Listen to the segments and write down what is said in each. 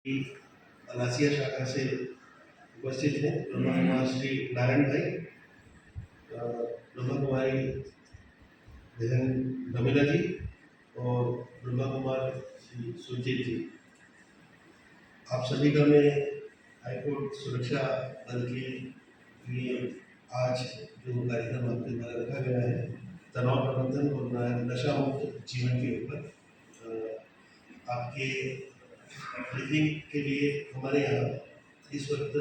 अलासिया शाखा से उपस्थित हैं ब्रह्मा कुमार श्री नारायण भाई, ब्रह्मा कुमारी बहन रमीला जी और ब्रह्मा कुमार श्री सुजीत जी। आप सभी का मैं हाईकोर्ट सुरक्षा बल के लिए आज जो कार्यक्रम आपके द्वारा रखा गया है तनाव प्रबंधन और नशा मुक्त जीवन के ऊपर, आपके ब्रीफिंग के लिए हमारे यहाँ इस वक्त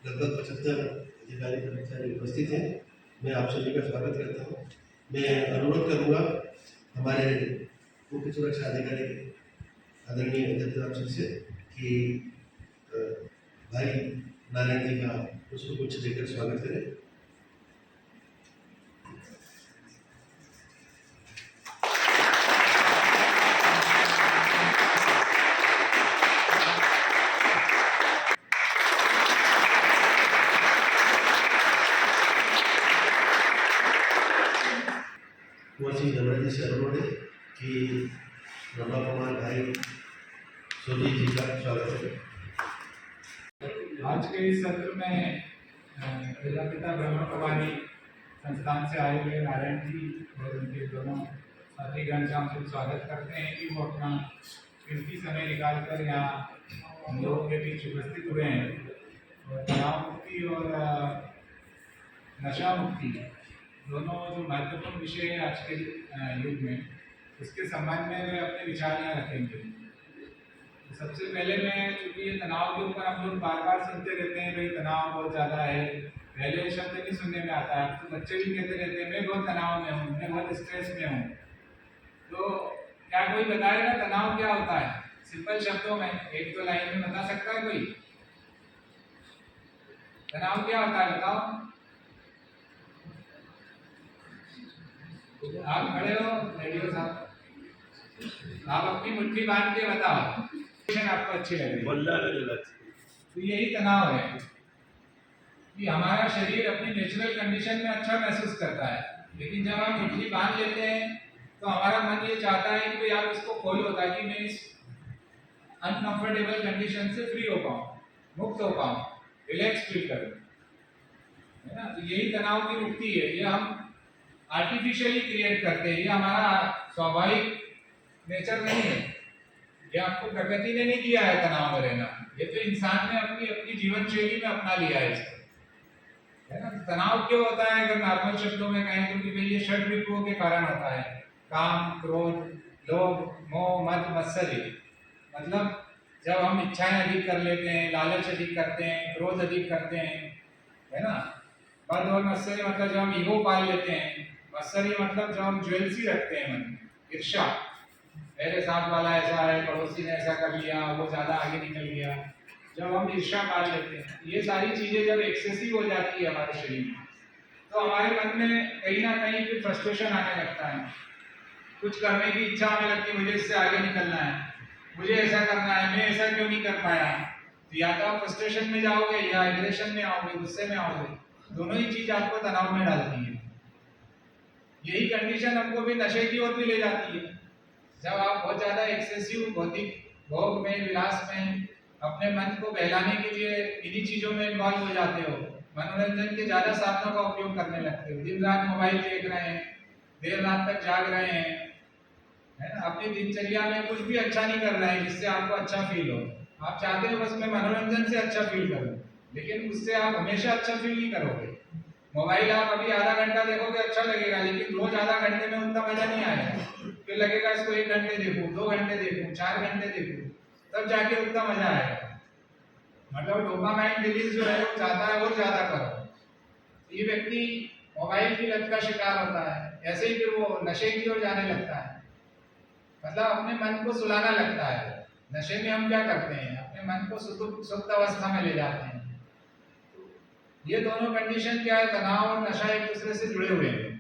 लगभग 75 अधिकारी कर्मचारी उपस्थित हैं। मैं आप सभी का स्वागत करता हूँ। मैं अनुरोध करूँगा हमारे मुख्य सुरक्षा अधिकारी आदरणीय अध्यक्ष जी से कि भाई नारायण जी का पुष्प गुच्छ देकर स्वागत करें। वैसी जबरदस्ती से अनुरोध है कि ब्रह्मा कुमार भाई सोजी जी का स्वागत है। आज के इस सत्र में प्रजापिता ब्रह्मा कुमारी संस्थान से आए हुए नारायण जी और उनके दोनों साथीगण का हम स्वागत करते हैं कि वो अपना कीमती समय निकाल कर यहाँ हम लोगों के बीच उपस्थित हुए हैं और तनाव मुक्ति और नशा मुक्ति दोनों जो महत्वपूर्ण विषय है आज के युग में, उसके संबंध में वे अपने विचार यहाँ रखेंगे। तो सबसे पहले मैं, चूँकि ये तनाव के ऊपर हम लोग बार बार सुनते रहते हैं, भाई तनाव बहुत ज़्यादा है, पहले ये शब्द नहीं सुनने में आता है, तो बच्चे भी कहते रहते हैं मैं बहुत तनाव में हूँ, मैं बहुत स्ट्रेस में हूँ। तो क्या कोई बताएगा तनाव क्या होता है? सिंपल शब्दों में एक दो लाइन में बता सकता है कोई? तनाव क्या होता है बताओ? आप खड़े हो रेडियो साहब, आप अपनी मुट्ठी बांध के बताओ आपको अच्छी लग रही है। तो यही तनाव है कि हमारा शरीर अपनी नेचुरल कंडीशन में अच्छा महसूस करता है, लेकिन जब हम मुट्ठी बांध लेते हैं तो हमारा मन ये चाहता है कि भाई आप इसको खोलो ताकि मैं इस अनकंफर्टेबल कंडीशन से फ्री हो पाऊँ, मुक्त हो पाऊँ, रिलैक्स फील करूँ, है ना। तो यही तनाव की मुक्ति है। ये हम आर्टिफिशियली क्रिएट करते हैं, ये हमारा स्वाभाविक नेचर नहीं है, ये आपको प्रकृति ने नहीं दिया है तनाव में रहना, ये तो इंसान ने अपनी अपनी जीवन शैली में अपना लिया है इसको, है ना। तनाव क्यों होता है? अगर नॉर्मल शब्दों में कहें तो कि भाई ये षड रिपुओं के कारण होता है, काम, क्रोध, लोभ, मोह, मद, मत्सर्य। मतलब जब हम इच्छाएं अधिक कर लेते हैं, लालच अधिक करते हैं, क्रोध अधिक करते हैं, है ना। मद और मत्सर्य मतलब जब हम ईगो पाल लेते हैं, मत्सर्य मतलब जब हम ज्वेलसी रखते हैं मन में, ईर्ष्या, मेरे साथ वाला ऐसा है, पड़ोसी ने ऐसा कर लिया, वो ज़्यादा आगे निकल गया, जब हम ईर्ष्या पाल लेते हैं, ये सारी चीज़ें जब एक्सेसिव हो जाती है हमारे शरीर में, तो हमारे मन में कहीं ना कहीं फिर फ्रस्ट्रेशन आने लगता है, कुछ करने की इच्छा आने लगती है, मुझे इससे आगे निकलना है, मुझे ऐसा करना है, मैं ऐसा क्यों नहीं कर पाया। तो या तो आप फ्रस्ट्रेशन में जाओगे या एग्रेशन में आओगे, गुस्से में आओगे, दोनों ही चीज़ आपको तनाव में डालती है। यही कंडीशन हमको भी नशे की ओर भी ले जाती है। जब आप बहुत ज़्यादा एक्सेसिव भौतिक भोग में, विलास में अपने मन को बहलाने के लिए इन्हीं चीज़ों में इन्वॉल्व हो जाते हो, मनोरंजन के ज़्यादा साधनों का उपयोग करने लगते हो, दिन रात मोबाइल देख रहे हैं, देर रात तक जाग रहे हैं, है ना। अपनी दिनचर्या में कुछ भी अच्छा नहीं कर रहे हैं जिससे आपको अच्छा फील हो। आप चाहते हो बस मैं मनोरंजन से अच्छा फील करूँ, लेकिन उससे आप हमेशा अच्छा फील नहीं करोगे। मोबाइल आप अभी आधा घंटा देखोगे अच्छा लगेगा, लेकिन रोज आधा घंटे में उतना मजा नहीं आएगा, फिर लगेगा इसको 1 घंटे देखूं, 2 घंटे देखूं, 4 घंटे देखूं, तब जाके उतना मजा आएगा। मतलब डोपामाइन रिलीज जो है वो चाहता है और ज्यादा करो। ये व्यक्ति मोबाइल की लत का शिकार होता है, ऐसे ही फिर वो नशे की ओर जाने लगता है, मतलब अपने मन को सुलाना लगता है। नशे में हम क्या करते हैं, अपने मन को सुप्त अवस्था में ले जाते हैं। ये दोनों कंडीशन क्या है, तनाव और नशा एक दूसरे से जुड़े हुए हैं,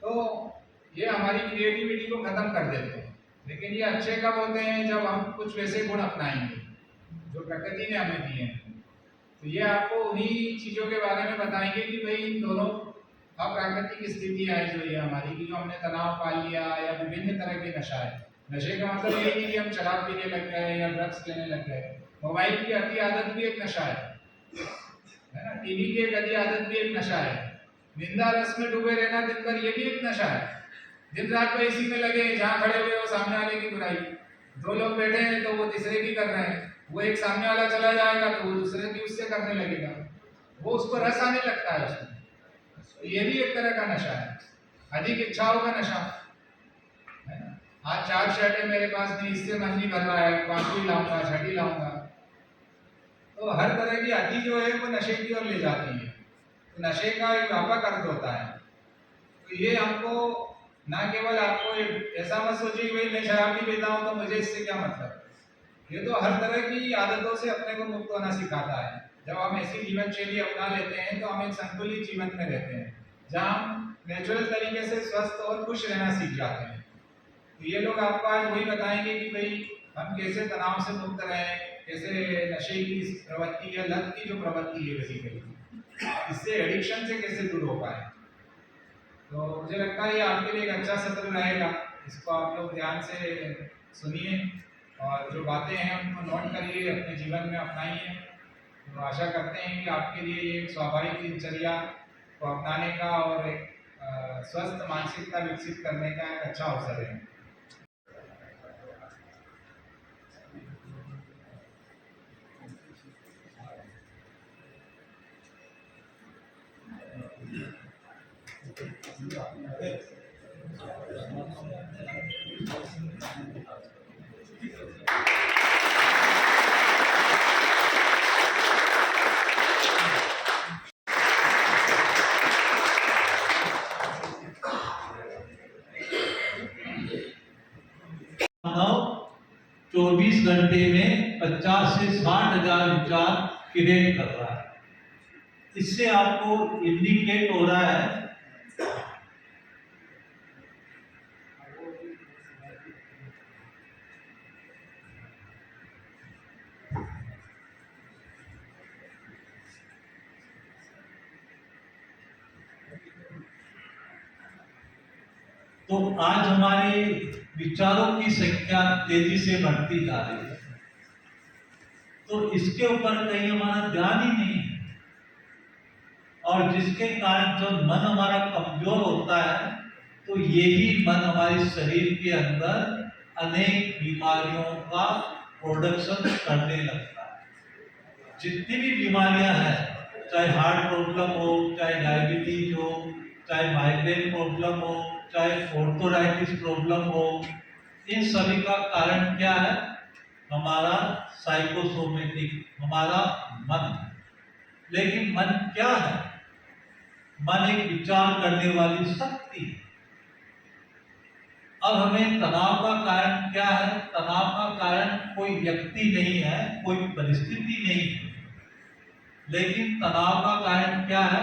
तो ये हमारी क्रिएटिविटी को खत्म कर देते हैं। लेकिन ये अच्छे कब होते हैं? जब हम कुछ वैसे गुण अपनाएंगे जो प्रकृति ने हमें दिए हैं। तो ये आपको उन्हीं चीज़ों के बारे में बताएंगे कि भाई इन दोनों अप्राकृतिक स्थितियाँ है जो ये हमारी, कि जो हमने तनाव पाल लिया या विभिन्न तरह के नशा है, नशे का मतलब ये नहीं कि हम शराब पीने लग गए या ड्रग्स लेने लग गए। मोबाइल की अति आदत भी एक नशा है ना। टीवी की एक अति आदत भी एक नशा है। निंदा रस में डूबे रहना दिन भर, ये भी एक नशा है। दिन रात को इसी में लगे, जहाँ खड़े हुए हो सामने वाले की बुराई। दो लोग बैठे हैं तो वो तीसरे की कर रहे हैं, वो एक सामने वाला चला जाएगा तो वो दूसरे की उससे करने लगेगा, वो उसको रस आने लगता है उसमें। तो ये भी एक तरह का नशा है, अधिक इच्छाओं का नशा है ना। आज 4 शर्टें मेरे पास नहीं, इससे मन नहीं भर रहा है, 5वीं लाऊंगा, 6ठी लाऊंगा। तो हर तरह की अति जो है वो नशे की ओर ले जाती है। तो नशे का एक व्यापक अर्थ होता है। तो ये हमको ना केवल आपको ऐसा मत सोचिए कि भाई मैं शराब नहीं पीता हूँ तो मुझे इससे क्या मतलब। ये तो हर तरह की आदतों से अपने को मुक्त होना सिखाता है। जब हम ऐसी जीवन शैली अपना लेते हैं तो हम एक संतुलित जीवन में रहते हैं, जहाँ हम नेचुरल तरीके से स्वस्थ और खुश रहना सीख जाते हैं। तो ये लोग आपको आज वही बताएंगे कि भाई हम कैसे तनाव से मुक्त रहें, कैसे नशे की प्रवृत्ति या लत की जो प्रवृत्ति है बेसिकली, इससे एडिक्शन से कैसे दूर हो पाए। तो मुझे लगता है ये आपके लिए एक अच्छा सत्र रहेगा। इसको आप लोग ध्यान से सुनिए और जो बातें हैं उनको नोट करिए, अपने जीवन में अपनाइए। तो आशा करते हैं कि आपके लिए ये एक स्वाभाविक दिनचर्या को अपनाने का और एक स्वस्थ मानसिकता विकसित करने का एक अच्छा अवसर है। मानव 24 घंटे में 50 से 60 हजार विचार क्रिएट कर रहा है। इससे आपको इंडिकेट हो रहा है तो आज हमारे विचारों की संख्या तेजी से बढ़ती जा रही है, तो इसके ऊपर कहीं हमारा ध्यान ही नहीं है। और जिसके कारण जब मन हमारा कमजोर होता है तो यही मन हमारे शरीर के अंदर अनेक बीमारियों का प्रोडक्शन करने लगता है। जितनी भी बीमारियां हैं, चाहे हार्ट प्रॉब्लम हो, चाहे डायबिटीज हो, चाहे माइग्रेन प्रॉब्लम हो, चाहे ऑर्थोराइटिस प्रॉब्लम हो, इन सभी का कारण क्या है? हमारा साइकोसोमेटिक, हमारा मन। लेकिन मन क्या है? मन एक विचार करने वाली शक्ति है। अब हमें तनाव का कारण क्या है? तनाव का कारण कोई व्यक्ति नहीं है, कोई परिस्थिति नहीं है, लेकिन तनाव का कारण क्या है?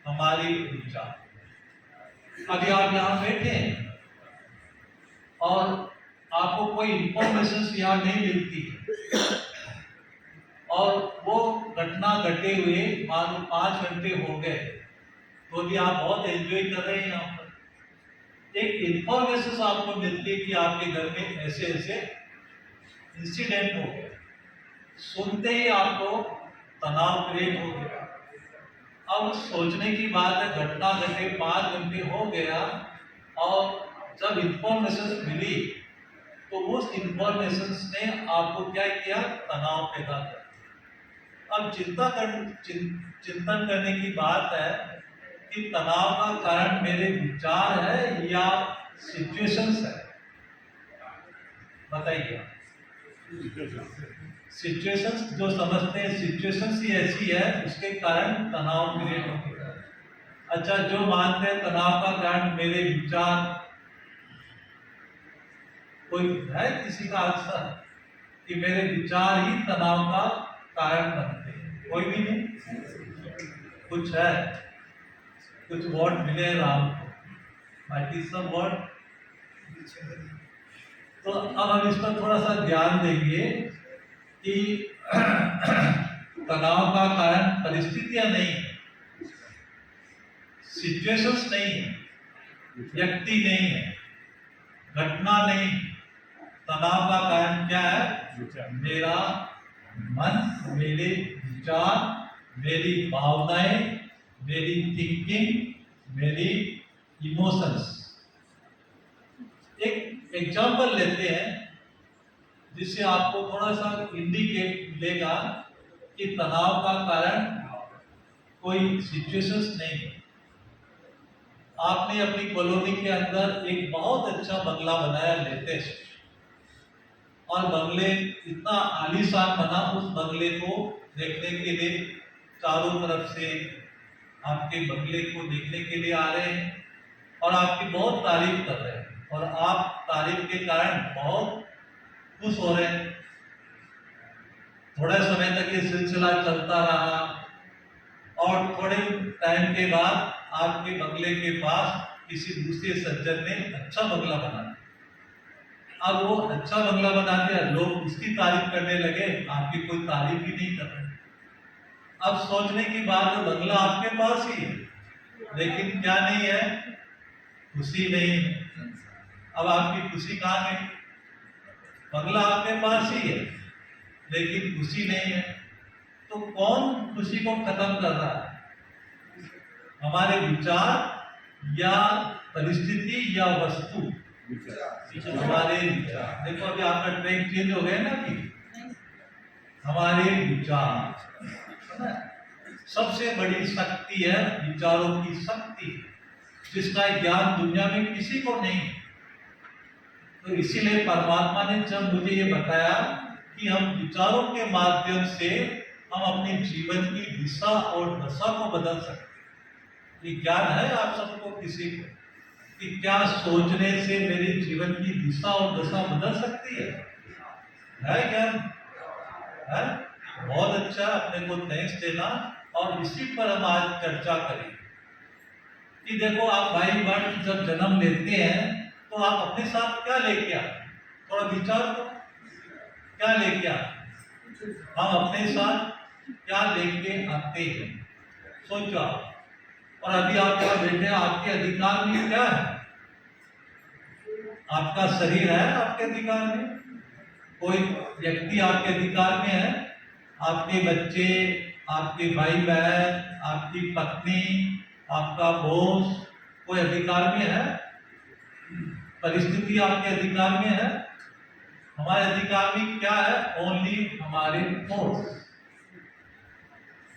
हमारे विचार। अभी आप यहाँ बैठे हैं और आपको कोई इंफॉर्मेशन यहाँ नहीं मिलती है, और वो घटना घटे हुए मान लो 5 घंटे हो गए, तो भी आप बहुत एंजॉय कर रहे हैं। यहाँ पर एक इंफॉर्मेशन आपको मिलती है कि आपके घर में ऐसे ऐसे इंसिडेंट हो गए, सुनते ही आपको तनाव क्रिएट हो गया। अब सोचने की बात है, घटना घटे 5 घंटे हो गया और जब इंफॉर्मेशन मिली तो उस इंफॉर्मेशन ने आपको क्या किया? तनाव पैदा किया। अब चिंतन करने की बात है कि तनाव का कारण मेरे विचार है या सिचुएशंस है? बताइए। सिचुएशंस जो समझते हैं सिचुएशंस ही ऐसी है उसके कारण तनाव क्रिएट होता है। अच्छा, जो मानते हैं तनाव का कारण मेरे विचार, कोई है किसी का आंसर कि मेरे विचार ही तनाव का कारण बनते हैं? कोई भी नहीं। कुछ है, कुछ वर्ड मिले राम को, बाकी सब वर्ड। तो अब हम इस पर थोड़ा सा ध्यान देंगे कि तनाव का कारण परिस्थितियां नहीं, सिचुएशंस नहीं है, व्यक्ति नहीं है, घटना नहीं, तनाव का कारण क्या है? मेरा मन, मेरे विचार, मेरी भावनाएं, मेरी थिंकिंग, मेरी इमोशंस। एक एग्जाम्पल लेते हैं जिससे आपको थोड़ा सा इंडिकेट मिलेगा कि तनाव का कारण कोई सिचुएशंस नहीं है। आपने अपनी कॉलोनी के अंदर एक बहुत अच्छा बंगला बनाया लेटेस्ट, और बंगले इतना आलीशान बना, उस बंगले को देखने के लिए चारों तरफ से आपके बंगले को देखने के लिए आ रहे हैं और आपकी बहुत तारीफ कर रहे हैं, और आप तारीफ के कारण बहुत खुश हो रहे हैं। थोड़े समय तक ये सिलसिला चलता रहा और थोड़े टाइम के बाद आपके बंगले के पास किसी दूसरे सज्जन ने अच्छा बंगला बना दिया। अब वो अच्छा बंगला बना दिया, लोग उसकी तारीफ करने लगे, आपकी कोई तारीफ ही नहीं कर रहे। अब सोचने की बात है, बंगला आपके पास ही है, लेकिन क्या नहीं है? खुशी नहीं है। अब आपकी खुशी कहाँ गई? बंगला आपके पास ही है, लेकिन खुशी नहीं है। तो कौन खुशी को खत्म कर रहा है? हमारे विचार या परिस्थिति या वस्तु? हमारे विचार। देखो अभी आपका ट्रैक चेंज हो गया ना कि हमारे विचार सबसे बड़ी शक्ति है, विचारों की शक्ति, जिसका ज्ञान दुनिया में किसी को नहीं। तो इसीलिए परमात्मा ने जब मुझे ये बताया कि हम विचारों के माध्यम से हम अपने जीवन की दिशा और दशा को बदल सकते हैं। ये ज्ञान है आप सबको, किसी को, कि क्या सोचने से मेरे जीवन की दिशा और दशा बदल सकती है ज्ञान? है? बहुत अच्छा, अपने को थैंक्स देना। और इसी पर हम आज चर्चा करेंगे कि देखो आप भाई बहन जब जन्म लेते हैं तो आप अपने साथ क्या लेके आते? थोड़ा विचार करो, क्या लेके आते? हम अपने साथ क्या लेके आते हैं? सोचो। और अभी आप क्या बैठे हैं, आपके अधिकार में क्या है? आपका शरीर है आपके अधिकार में? कोई व्यक्ति आपके अधिकार में है? आपके बच्चे, आपके भाई बहन, आपकी पत्नी, आपका बॉस कोई अधिकार में है? परिस्थिति आपके अधिकार में है? हमारे अधिकार में क्या है? ओनली हमारे थॉट्स,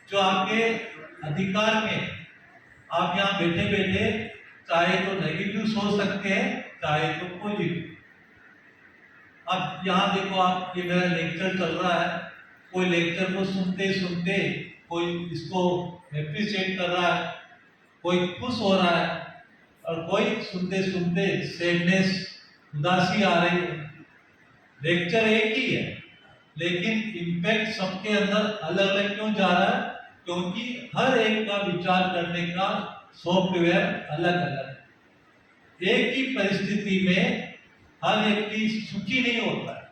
जो आपके अधिकार में। आप यहाँ बैठे बैठे चाहे तो नेगेटिव सोच सकते हैं, चाहे तो पॉजिटिव। अब यहाँ देखो, आप ये मेरा लेक्चर चल रहा है, कोई लेक्चर को सुनते सुनते कोई इसको एप्रिशिएट कर रहा है, कोई खुश हो रहा है, और कोई सुनते सुनते सैडनेस, उदासी आ रही है। लेक्चर एक ही है, लेकिन इम्पैक्ट सबके अंदर अलग अलग क्यों जा रहा है? क्योंकि हर एक का विचार करने का सॉफ्टवेयर अलग अलग है। एक ही परिस्थिति में हर व्यक्ति सुखी नहीं होता है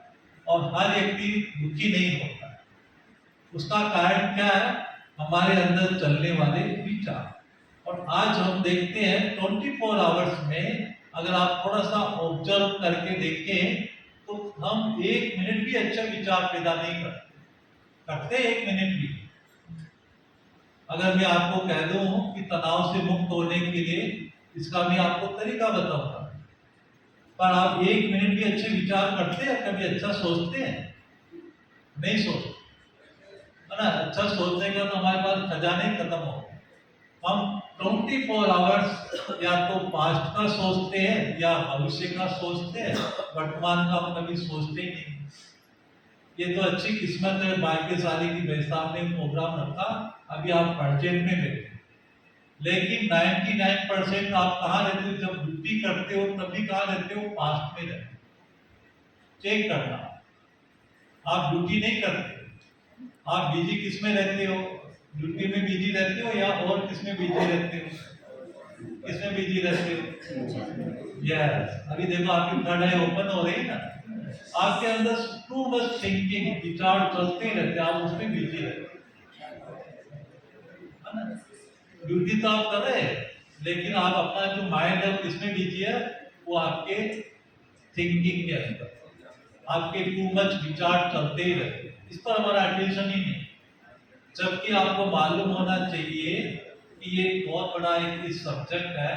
और हर व्यक्ति दुखी नहीं होता है। उसका कारण क्या है? हमारे अंदर चलने वाले विचार। और आज हम देखते हैं 24 आवर्स में अगर आप थोड़ा सा ऑब्जर्व करके देखें तो हम 1 मिनट भी अच्छा विचार पैदा नहीं करते 1 मिनट भी। अगर मैं आपको कह दूं कि तनाव से मुक्त होने के लिए इसका मैं आपको तरीका बताऊंगा, पर आप 1 मिनट भी अच्छे विचार करते हैं? कभी अच्छा सोचते हैं? नहीं सोचते, है ना? अच्छा सोचने का तो हमारे पास खजाने ही खत्म हो गए। हम 24 आवर्स या तो पास्ट का सोचते हैं या भविष्य का सोचते हैं, वर्तमान का हम कभी सोचते ही नहीं। ये तो अच्छी किस्मत है भाग्यशाली की भाई साहब ने प्रोग्राम रखा, अभी आप प्रेजेंट में बैठे। लेकिन 99% आप कहाँ रहते हो? जब ड्यूटी करते हो तभी कहाँ रहते हो? पास्ट में रहते हो। चेक करना, आप ड्यूटी नहीं करते, आप बिजी किस में रहते हो? ड्यूटी में बिजी रहते हो या और किस में बिजी रहते हो? किस में बिजी रहते हो? यस, अभी देखो आपकी थर्ड आई ओपन हो रही है ना, आपके अंदर टू मच थिंकिंग, विचार चलते ही रहते, आप उसमें बिजी रहते। ड्यूटी तो आप कर रहे हैं, लेकिन आप अपना जो माइंड है किसमें बिजी है? वो आपके थिंकिंग के अंदर। आपके टू मच विचार चलते ही रहते हैं, इस पर हमारा अटेंशन ही नहीं। जबकि आपको मालूम होना चाहिए कि ये बहुत बड़ा एक सब्जेक्ट है,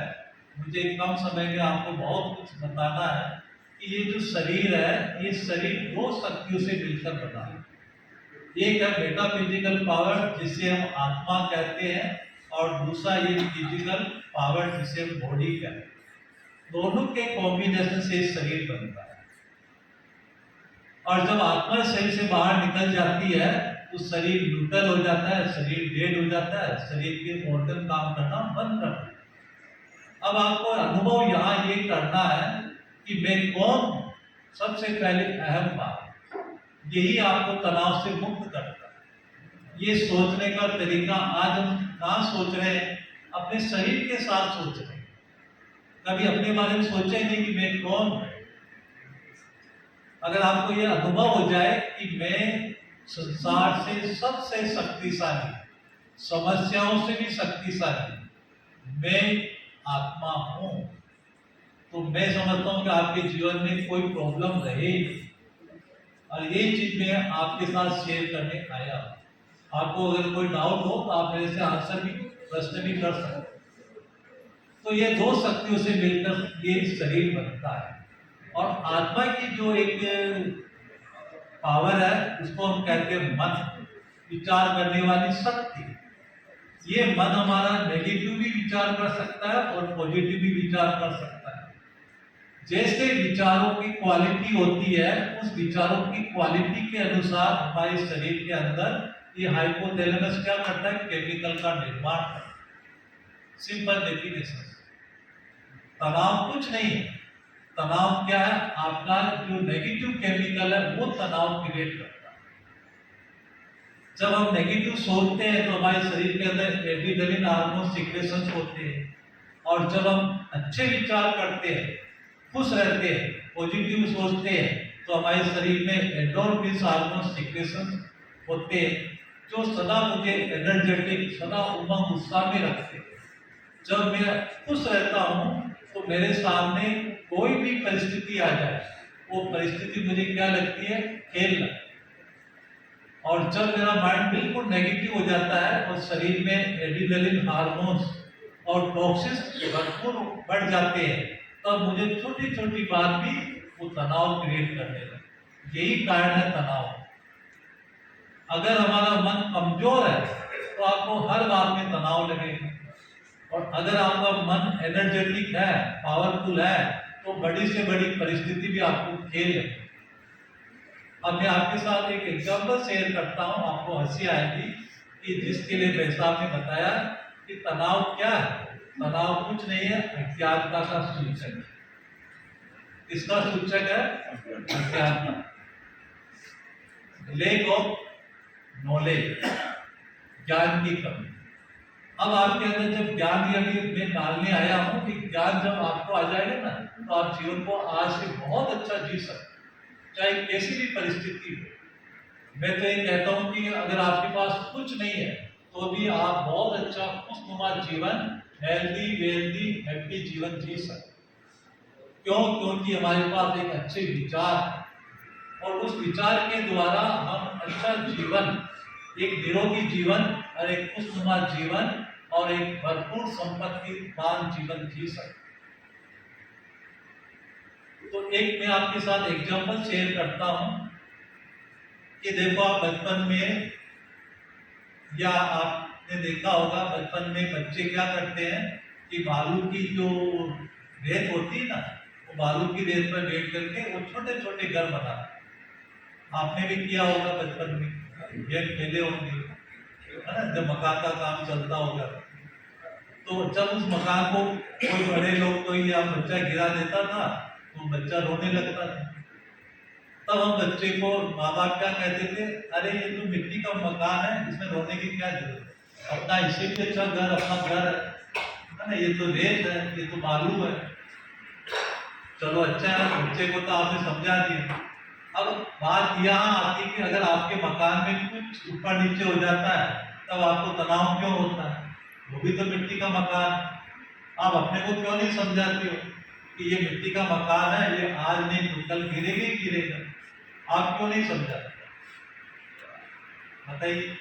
मुझे कम समय में आपको बहुत कुछ बताना है कि ये जो शरीर है, ये शरीर दो शक्तियों से मिलकर बना है। एक है मेटाफिजिकल पावर जिसे हम आत्मा कहते हैं, और दूसरा ये फिजिकल पावर जिसे हम बॉडी कहते हैं। दोनों के कॉम्बिनेशन से शरीर बनता है। और जब आत्मा शरीर से बाहर निकल जाती है तो शरीर न्यूट्रल हो जाता है, शरीर डेड हो जाता है, शरीर के ऑर्गन काम करना बंद कर देते हैं। अब आपको अनुभव यहाँ ये करना है कि मैं कौन, सबसे पहले अहम बात यही आपको तनाव से मुक्त करता है। ये सोचने का तरीका आज हम कहाँ सोच रहे हैं, अपने शरीर के साथ सोच रहे हैं। कभी अपने बारे में सोचे नहीं कि मैं कौन हूं। अगर आपको ये अनुभव हो जाए कि मैं संसार से सबसे शक्तिशाली, समस्याओं से भी शक्तिशाली, मैं आत्मा हूं, तो मैं समझता हूं कि आपके जीवन में कोई प्रॉब्लम रहे ही नहीं। और ये चीज मैं आपके साथ शेयर करने आया हूं। आपको अगर कोई डाउट हो तो आप मेरे से आंसर भी, प्रश्न भी कर सकते हैं। तो ये दो शक्तियों से मिलकर ये शरीर बनता है। और आत्मा की जो एक पावर है उसको हम कहते हैं मन, विचार करने वाली शक्ति। ये मन हमारा नेगेटिव भी विचार कर सकता है और पॉजिटिव भी विचार कर सकता है। जैसे विचारों की क्वालिटी होती है, उस विचारों की क्वालिटी के अनुसार हमारे शरीर के अंदर ये हाइपोथैलेमस क्या करता है, केमिकल का निर्माण करता है। Simple definition. तनाव कुछ नहीं है। तनाव क्या है, आपका जो नेगेटिव केमिकल है वो तनाव क्रिएट करता है। जब हम नेगेटिव सोचते हैं तो हमारे शरीर के अंदर एड्रेनलिन हार्मोन सिक्रेशन होते हैं, और जब हम अच्छे विचार करते हैं, खुश रहते हैं, पॉजिटिव सोचते हैं, तो हमारे शरीर में एंडोर्फिन हार्मोन सिक्रेशन होते हैं जो सदा मुझे एनर्जेटिक, सदा उमंग उत्साह में रखते हैं। जब मैं खुश रहता हूँ तो मेरे सामने कोई भी परिस्थिति आ जाए, वो परिस्थिति मुझे क्या लगती है, खेल लगती है। और जब मेरा माइंड बिल्कुल नेगेटिव हो जाता है और शरीर में एड्रेनलिन हार्मोन्स और टॉक्सिन्स भरपूर बढ़ जाते हैं, तब मुझे छोटी छोटी बात भी वो तनाव क्रिएट करने लगे। यही कारण है तनाव। अगर हमारा मन कमजोर है तो आपको हर बात में तनाव लगेगा, और अगर आपका मन एनर्जेटिक है, पावरफुल है, तो बड़ी से बड़ी परिस्थिति भी आपको खेल लेगी। अब मैं आपके साथ एक एग्जांपल शेयर करता हूं, आपको हंसी आएगी कि जिसके लिए भाई साहब ने बताया कि तनाव क्या है। तनाव कुछ नहीं है, अज्ञानता का सूचक है। किसका सूचक है, अज्ञानता, लेक ऑफ नॉलेज, ज्ञान की कमी। अब आपके अंदर जब ज्ञान, अभी मैं डालने आया हूं कि ज्ञान जब आपको आ जाएगा ना, तो आप जीवन को आज से बहुत अच्छा जी सकते, चाहे कैसी भी परिस्थिति हो। मैं तो ये कहता हूं कि अगर आपके पास कुछ नहीं है तो भी आप बहुत अच्छा खुशनुमा जीवन, हेल्दी वेल्दी हैप्पी जीवन जी सकते। क्यों? क्योंकि हमारे पास एक अच्छे विचार है, और उस विचार के द्वारा हम अच्छा जीवन, एक निरोगी जीवन और एक खुशनुमा जीवन और एक भरपूर संपत्तिवान जीवन जी सकते। तो एक मैं आपके साथ एग्जांपल शेयर करता हूं कि देखो, आप बचपन में, या आपने देखा होगा बचपन में बच्चे क्या करते हैं कि बालू की जो रेत होती है ना, वो बालू की रेत पर बैठ करके वो छोटे छोटे घर बनाते हैं। आपने भी किया होगा बचपन में, गेम खेले होंगे, है ना, जब मकान का काम चलता होगा। तो जब उस मकान को कोई बड़े लोग, कोई या बच्चा गिरा देता था तो बच्चा रोने लगता था। तब हम बच्चे को, माँ बाप क्या कहते थे, अरे ये तो मिट्टी का मकान है, इसमें रोने की क्या जरूरत है, अपना इससे भी अच्छा घर अपना घर है ना, ये तो रेत है, ये तो बालू है, चलो अच्छा है। बच्चे को तो आपने समझा दिया। अब बात यहाँ आती कि अगर आपके मकान में कुछ ऊपर नीचे हो जाता है तब आपको तनाव क्यों होता है, वो भी तो मिट्टी का मकान। आप अपने को क्यों नहीं समझाते हो कि ये मिट्टी का मकान है, ये आज नहीं तो कल गिरेगा ही गिरेगा। आप क्यों नहीं समझा? बताइए,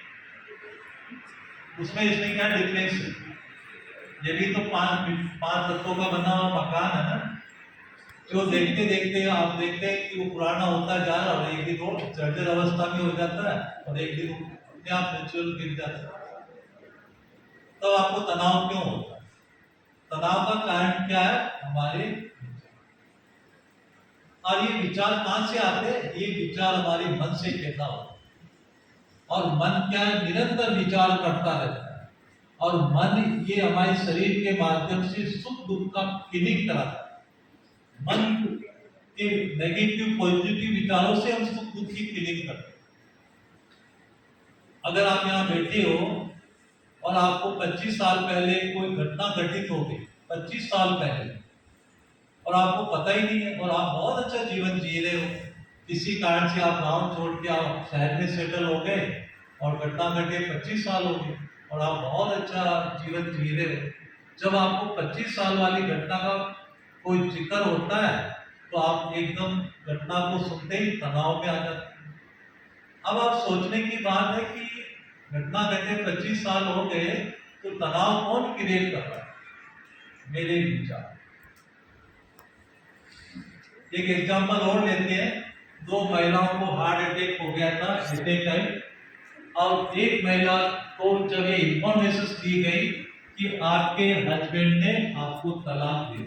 उसमें इसमें क्या डिफरेंस है? ये भी तो पांच तत्वों का बना हुआ मकान है ना, जो देखते देखते आप देखते हैं कि वो पुराना होता जा रहा है और एक दिन वो जर्जर अवस्था में हो जाता है और एक दिन वो अपने आप नेचुरल गिर जाता है। तो आपको तनाव क्यों होता है? तनाव का कारण क्या है? हमारे विचार। और ये विचार कहां से आते हैं? ये विचार हमारे मन से पैदा होते हैं। और मन क्या है? निरंतर विचार करता रहता है। और मन ये हमारे शरीर के माध्यम से सुख दुख का फीलिंग कराता है। मन के नेगेटिव पॉजिटिव विचारों से हम सुख दुख की फीलिंग करते हैं। अगर आप यहाँ बैठे हो और आपको 25 साल पहले कोई घटना घटित हो गई, 25 साल पहले, और आपको पता ही नहीं है और आप बहुत अच्छा जीवन जी रहे हो, किसी कारण से आप गांव छोड़ के आप शहर में सेटल हो गए और घटना घटे 25 साल हो गए और आप बहुत अच्छा जीवन जी रहे हो। जब आपको 25 साल वाली घटना का कोई जिक्र होता है तो आप एकदम घटना को सुनते ही तनाव में आ जाते हैं। अब आप सोचने की बात है कि घटना घटे 25 साल हो गए तो तनाव कौन क्रिएट कर रहा है? मेरे विचार। एक एग्जांपल और लेते हैं। दो महिलाओं को हार्ट अटैक हो गया था अटैक टाइम, और एक महिला को जब ये इंफॉर्मेशन दी गई कि आपके हस्बैंड ने आपको तलाक दे दी।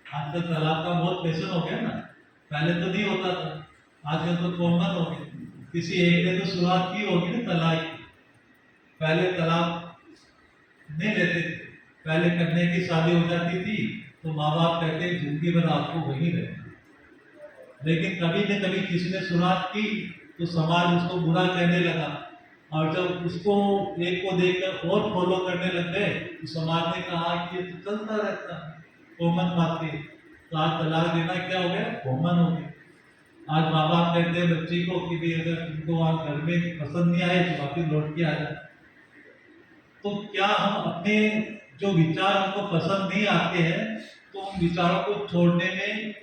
आजकल तलाक का बहुत फैशन हो गया ना, पहले तो नहीं होता था, आजकल तो कॉमन हो गया। किसी एक ने तो शुरुआत की होगी ना तलाक की। पहले तलाक नहीं लेते थे, पहले करने की शादी हो जाती थी तो माँ बाप कहते जिंदगी भर आपको वहीं रहना। लेकिन कभी न कभी किसी ने शुरुआत की तो समाज उसको बुरा कहने लगा, और जब उसको एक को देखकर और फॉलो करने लग गए तो समाज ने कहा कि ये तो चलता रहता है, कॉमन बात है। तो आज तलाक देना क्या हो गया? कॉमन हो गया। आज माँ बाप कहते हैं बच्ची को कि भी अगर तुमको वहाँ घर में पसंद नहीं आए तो वापिस लौट के आ जाए। तो क्या हम अपने जो विचार हमको पसंद नहीं आते हैं तो उन विचारों को छोड़ने में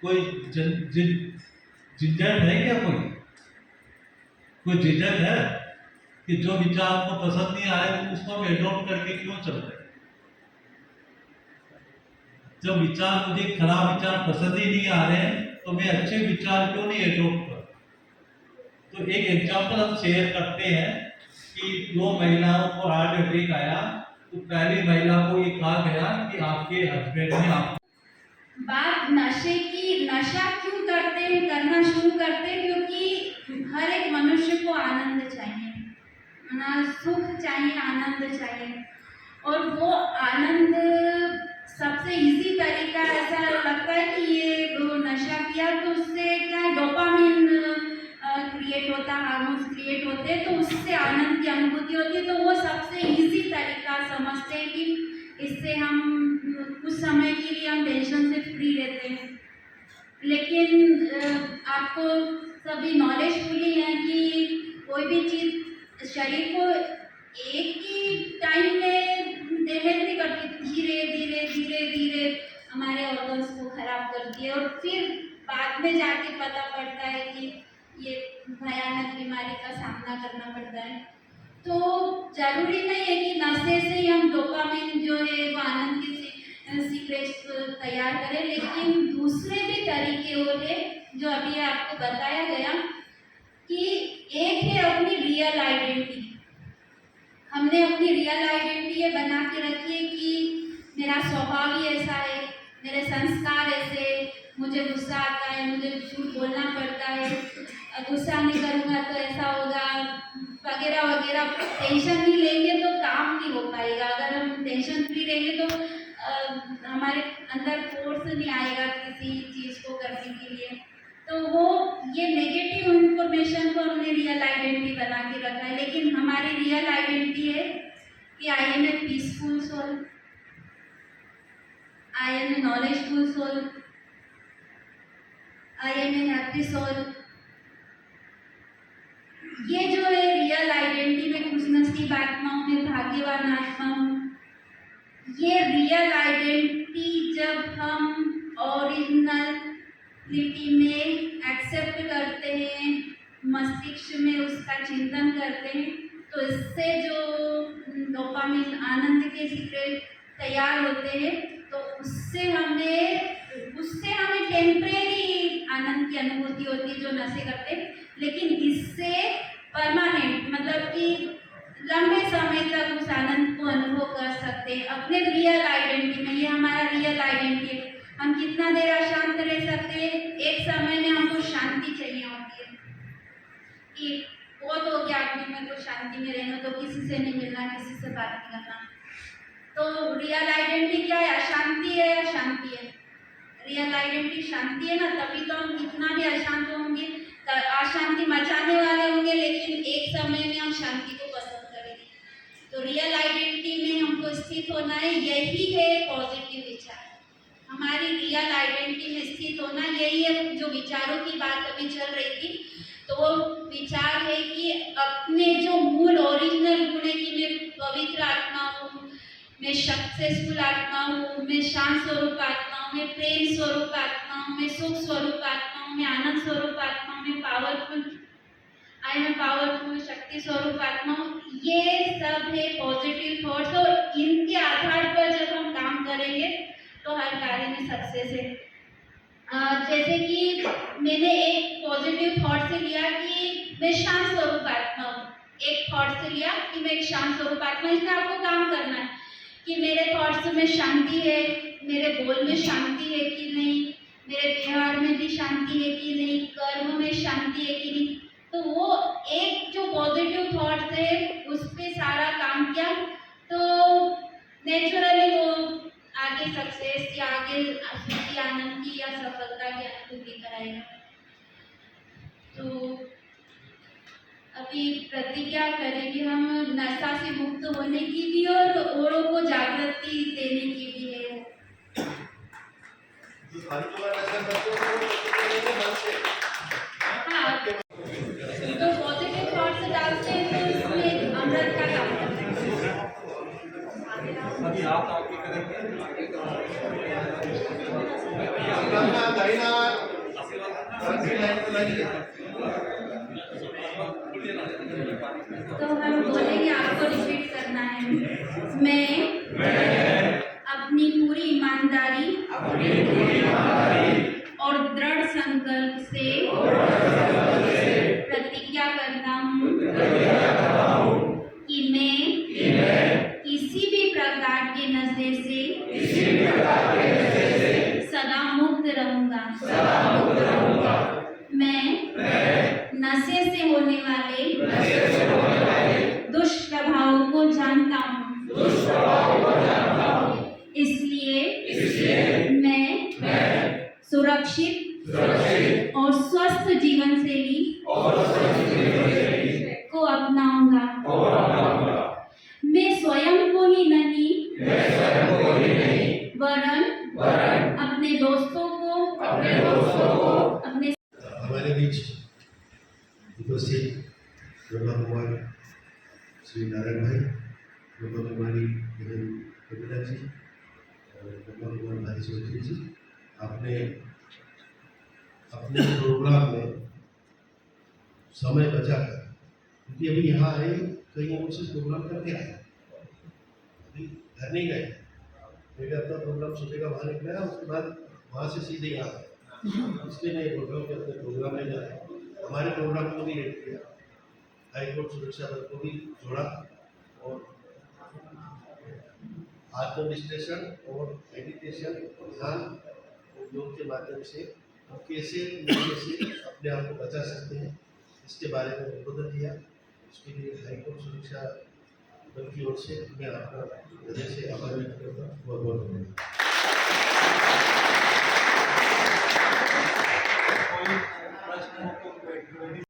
कोई झंझट है क्या? कोई झिझक है कि जो विचार आपको पसंद नहीं आ रहे तो उसको हम एडॉप्ट करके क्यों चल रहे हैं? जब विचार मुझे खराब विचार पसंद ही नहीं आ रहे हैं तो मैं अच्छे विचार क्यों नहीं एडॉप्ट कर? तो एक एग्जांपल हम शेयर करते हैं कि दो महिलाओं को हार्ट अटैक आया तो पहली महिला को ये कहा गया कि आपके हस्बैंड ने आप बात नशे की, नशा क्यों करते हैं, करना शुरू करते हैं? क्योंकि हर एक मनुष्य को आनंद चाहिए ना, सुख चाहिए, आनंद चाहिए। और वो आनंद सबसे इजी तरीका ऐसा लगता है कि ये नशा किया तो उससे क्या डोपामिन क्रिएट होता है, हार्मोन्स क्रिएट होते हैं, तो उससे आनंद की अनुभूति होती है। तो वो सबसे इजी तरीका समझते हैं कि इससे हम कुछ समय के लिए हम टेंशन से फ्री रहते हैं। लेकिन आपको सभी नॉलेजफुल ही है कि कोई भी चीज़ शरीर को एक ही टाइम में डैमेज नहीं करती, धीरे धीरे धीरे धीरे हमारे ऑर्गन्स को खराब करती है और फिर बाद में जाके पता पड़ता है कि ये भयानक बीमारी का सामना करना पड़ता है। तो जरूरी नहीं है कि नशे से ही हम डोपामिन जो है वो आनंद की सीक्रेट्स तैयार करें, लेकिन दूसरे भी तरीके और है जो अभी आपको बताया गया कि एक है अपनी रियल आइडेंटिटी। हमने अपनी रियल आइडेंटिटी ये बना के रखी है कि मेरा स्वभाव ही ऐसा है, मेरे संस्कार ऐसे, मुझे गुस्सा आता है, मुझे झूठ बोलना पड़ता है, गुस्सा नहीं करूँगा तो ऐसा होगा वगैरह वगैरह। टेंशन नहीं लेंगे तो काम नहीं हो पाएगा। अगर हम टेंशन फ्री रहेंगे तो हमारे अंदर फोर्स नहीं आएगा किसी चीज़ को करने के लिए। तो वो ये नेगेटिव इंफॉर्मेशन को हमने रियल आइडेंटिटी बना के रखा है। लेकिन हमारी रियल आइडेंटिटी है कि I am a peaceful soul, I am a knowledgeful soul, I am a happy soul. ये जो है रियल आइडेंटिटी में खुशनसीब आत्मा हूँ, मैं भाग्यवान आत्मा हूँ। ये रियल आइडेंटिटी जब हम ओरिजिनलिटी में एक्सेप्ट करते हैं, मस्तिष्क में उसका चिंतन करते हैं, तो इससे जो डोपामिन आनंद के सिक्रेट तैयार होते हैं, तो उससे हमें टेम्परेरी आनंद की अनुभूति होती है जो नशे करते हैं, लेकिन इससे परमानेंट मतलब कि लंबे समय तक उस आनंद को अनुभव कर सकते हैं अपने रियल आइडेंटिटी में। ये हमारा रियल आइडेंटिटी है। हम कितना देर अशांत रह सकते हैं, एक समय में हमको शांति चाहिए होती है कि बहुत हो गया आदमी मेरे को शांति में रहना, तो किसी से नहीं मिलना, किसी से बात नहीं करना। तो रियल आइडेंटिटी क्या है? अशांति है या शांति है? रियल आइडेंटिटी शांति है ना, तभी तो हम कितना भी अशांत होंगे, अशांति मचाने वाले होंगे, लेकिन एक समय में हम शांति को पसंद करेंगे। तो रियल आइडेंटिटी में हमको स्थित होना है, यही है पॉजिटिव विचार। हमारी रियल आइडेंटिटी में स्थित होना यही है। जो विचारों की बात अभी चल रही थी, तो वो विचार है कि अपने जो मूल ओरिजिनल गुण है कि मैं पवित्र आत्मा हूँ, मैं सक्सेसफुल आत्मा हूँ, मैं शांत स्वरूप आत्मा हूँ, मैं प्रेम स्वरूप आत्मा हूँ, मैं सुख स्वरूप आत्मा हूँ, मैं आनंद स्वरूप आत्मा हूँ, मैं पावरफुल, आई एम पावरफुल, शक्ति स्वरूप आत्मा हूँ। ये सब है पॉजिटिव थॉट्स, और इनके आधार पर जब हम काम करेंगे तो हर कार्य में सक्सेस है। जैसे कि मैंने एक पॉजिटिव थॉट से लिया कि मैं शांत स्वरूप आत्मा हूँ, एक थॉट से लिया कि मैं एक शांत स्वरूप आत्मा, इसमें आपको काम करना है कि मेरे थॉट्स में शांति है, मेरे बोल में शांति है कि नहीं, मेरे व्यवहार में भी शांति है कि नहीं, कर्म में शांति है कि नहीं। तो वो एक जो पॉजिटिव थॉट्स है उस पर सारा काम किया, तो नेचुरली वो आगे सक्सेस या आगे सुखी आनंद की या सफलता की अनुभूति कराएगा। तो अभी प्रतिज्ञा करेंगे हम नशा से मुक्त होने की भी और औरों को जागृति देने की भी है। जो फालतू का नशा करते हो वो मन से हाँ, तो पॉजिटिव थॉट्स डालते हैं तो उसमें अमृत का काम करता है। अभी आप आगे करेंगे। तो हम बोलेंगे, आपको रिपीट करना है। मैं अपनी पूरी ईमानदारी और दृढ़ संकल्प से प्रतिज्ञा करता हूँ कि मैं किसी भी प्रकार के नशे से सदा मुक्त रहूंगा। मैं नशे से होने वाले दुष्प्रभावों को जानता हूँ, इसलिए मैं सुरक्षित और स्वस्थ जीवन शैली को अपनाऊंगा। मैं स्वयं को ही नहीं वरन अपने दोस्तों को अपने हमारे बीच उपस्थित ब्रह्मा कुमार श्री नारायण भाई, ब्रह्मा कुमारी बहन कविता जी और ब्रह्मा कुमार भाई जी, आपने अपने प्रोग्राम में समय बचाकर, क्योंकि अभी यहाँ आए कहीं और से प्रोग्राम करके आए, अभी घर नहीं गए, मैंने अपना प्रोग्राम सुबह का वहाँ निकला, उसके बाद वहाँ से सीधे यहाँ आए, इसलिए मैं बोल रहा हूँ कि अपने प्रोग्राम में जाए। हमारे प्रोग्राम को भी रेट किया, हाईकोर्ट सुरक्षा बल को भी जोड़ा और आत्म विश्लेषण और मेडिटेशन ध्यान और योग के माध्यम से हम कैसे नशे से अपने आप को बचा सकते हैं, इसके बारे में उद्बोधन दिया। इसके लिए हाईकोर्ट सुरक्षा बल की ओर से मैं आपका हृदय से आभार व्यक्त करता हूँ।